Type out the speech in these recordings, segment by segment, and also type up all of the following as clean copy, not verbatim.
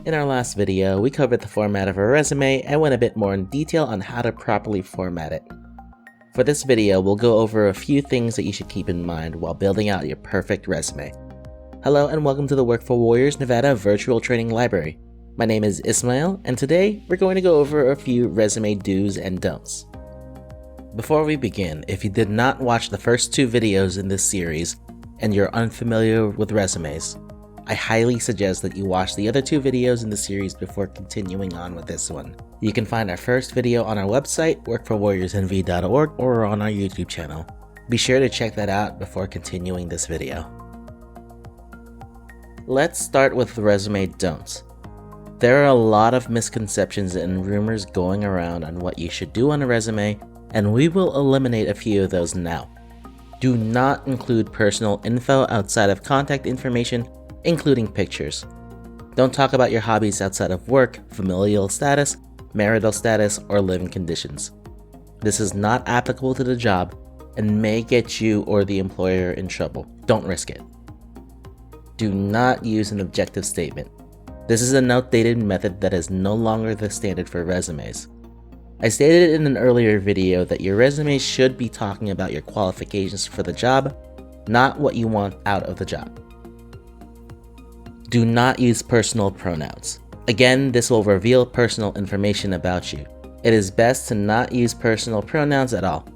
In our last video, we covered the format of a resume and went a bit more in detail on how to properly format it. For this video, we'll go over a few things that you should keep in mind while building out your perfect resume. Hello and welcome to the Work for Warriors Nevada Virtual Training Library. My name is Ismail, and today we're going to go over a few resume do's and don'ts. Before we begin, if you did not watch the first two videos in this series and you're unfamiliar with resumes, I highly suggest that you watch the other two videos in the series before continuing on with this one. You can find our first video on our website, workforwarriorsnv.org, or on our YouTube channel. Be sure to check that out before continuing this video. Let's start with the resume don'ts. There are a lot of misconceptions and rumors going around on what you should do on a resume, and we will eliminate a few of those now. Do not include personal info outside of contact information, including pictures. Don't talk about your hobbies outside of work, familial status, marital status, or living conditions. This is not applicable to the job and may get you or the employer in trouble. Don't risk it. Do not use an objective statement. This is an outdated method that is no longer the standard for resumes. I stated in an earlier video that your resume should be talking about your qualifications for the job, not what you want out of the job. Do not use personal pronouns. Again, this will reveal personal information about you. It is best to not use personal pronouns at all.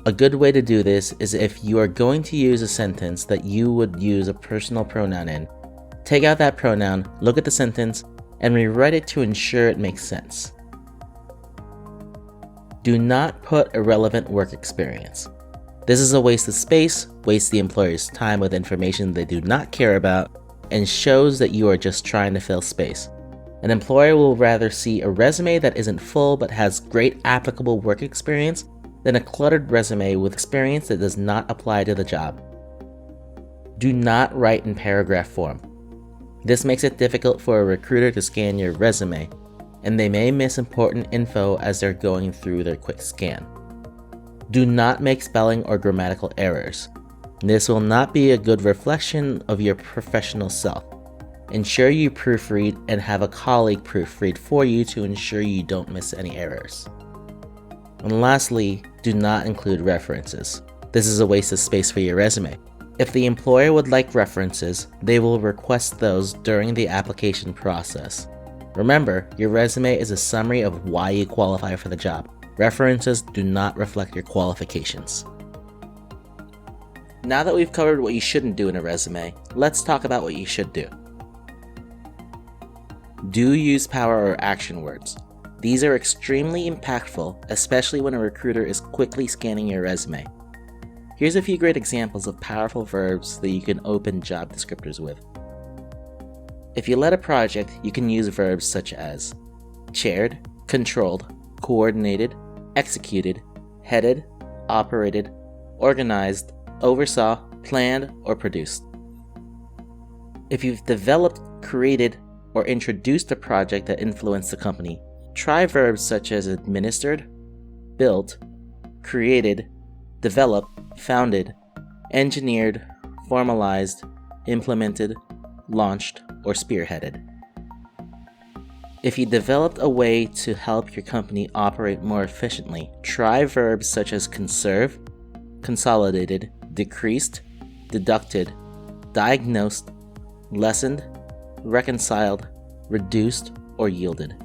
A good way to do this is if you are going to use a sentence that you would use a personal pronoun in, take out that pronoun, look at the sentence, and rewrite it to ensure it makes sense. Do not put irrelevant work experience. This is a waste of space, wastes the employer's time with information they do not care about, and shows that you are just trying to fill space. An employer will rather see a resume that isn't full but has great applicable work experience than a cluttered resume with experience that does not apply to the job. Do not write in paragraph form. This makes it difficult for a recruiter to scan your resume, and they may miss important info as they're going through their quick scan. Do not make spelling or grammatical errors. This will not be a good reflection of your professional self. Ensure you proofread and have a colleague proofread for you to ensure you don't miss any errors. And lastly, do not include references. This is a waste of space for your resume. If the employer would like references, they will request those during the application process. Remember, your resume is a summary of why you qualify for the job. References do not reflect your qualifications. Now that we've covered what you shouldn't do in a resume, let's talk about what you should do. Do use power or action words. These are extremely impactful, especially when a recruiter is quickly scanning your resume. Here's a few great examples of powerful verbs that you can open job descriptors with. If you led a project, you can use verbs such as chaired, controlled, coordinated, executed, headed, operated, organized, oversaw, planned, or produced. If you've developed, created, or introduced a project that influenced the company, try verbs such as administered, built, created, developed, founded, engineered, formalized, implemented, launched, or spearheaded. If you developed a way to help your company operate more efficiently, try verbs such as conserve, consolidated, decreased, deducted, diagnosed, lessened, reconciled, reduced, or yielded.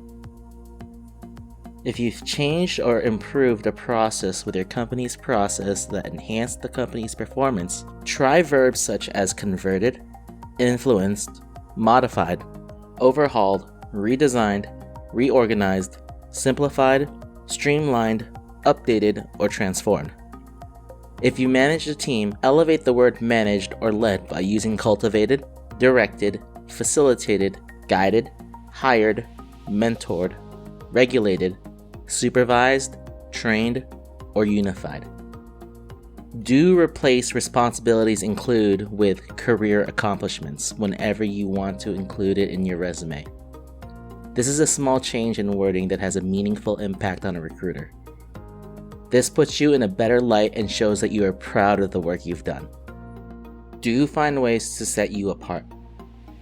If you've changed or improved a process with your company's process that enhanced the company's performance, try verbs such as converted, influenced, modified, overhauled, redesigned, reorganized, simplified, streamlined, updated, or transformed. If you manage a team, elevate the word managed or led by using cultivated, directed, facilitated, guided, hired, mentored, regulated, supervised, trained, or unified. Do replace responsibilities include with career accomplishments whenever you want to include it in your resume. This is a small change in wording that has a meaningful impact on a recruiter. This puts you in a better light and shows that you are proud of the work you've done. Do find ways to set you apart.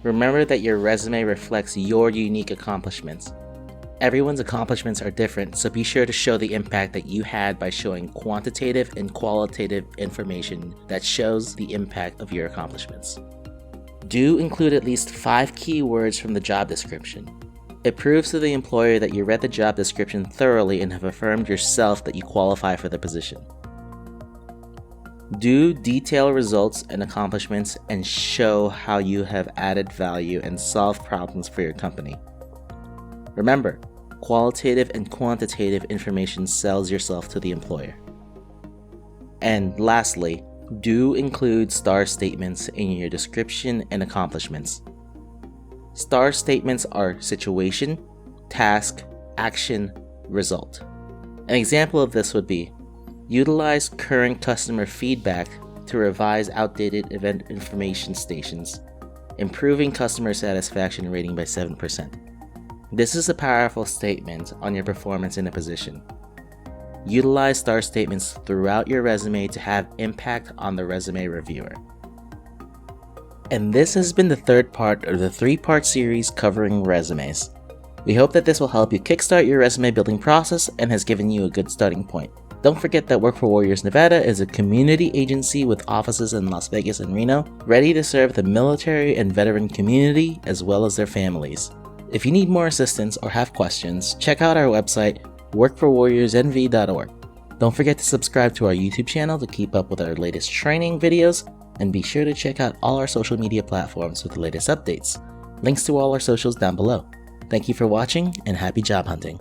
Remember that your resume reflects your unique accomplishments. Everyone's accomplishments are different, so be sure to show the impact that you had by showing quantitative and qualitative information that shows the impact of your accomplishments. Do include at least 5 keywords from the job description. It proves to the employer that you read the job description thoroughly and have affirmed yourself that you qualify for the position. Do detail results and accomplishments and show how you have added value and solved problems for your company. Remember, qualitative and quantitative information sells yourself to the employer. And lastly, do include STAR statements in your description and accomplishments. STAR statements are situation, task, action, result. An example of this would be, utilize current customer feedback to revise outdated event information stations, improving customer satisfaction rating by 7%. This is a powerful statement on your performance in a position. Utilize STAR statements throughout your resume to have impact on the resume reviewer. And this has been the third part of the 3-part series covering resumes. We hope that this will help you kickstart your resume building process and has given you a good starting point. Don't forget that Work for Warriors Nevada is a community agency with offices in Las Vegas and Reno, ready to serve the military and veteran community as well as their families. If you need more assistance or have questions, check out our website, workforwarriorsnv.org. Don't forget to subscribe to our YouTube channel to keep up with our latest training videos, and be sure to check out all our social media platforms for the latest updates. Links to all our socials down below. Thank you for watching, and happy job hunting.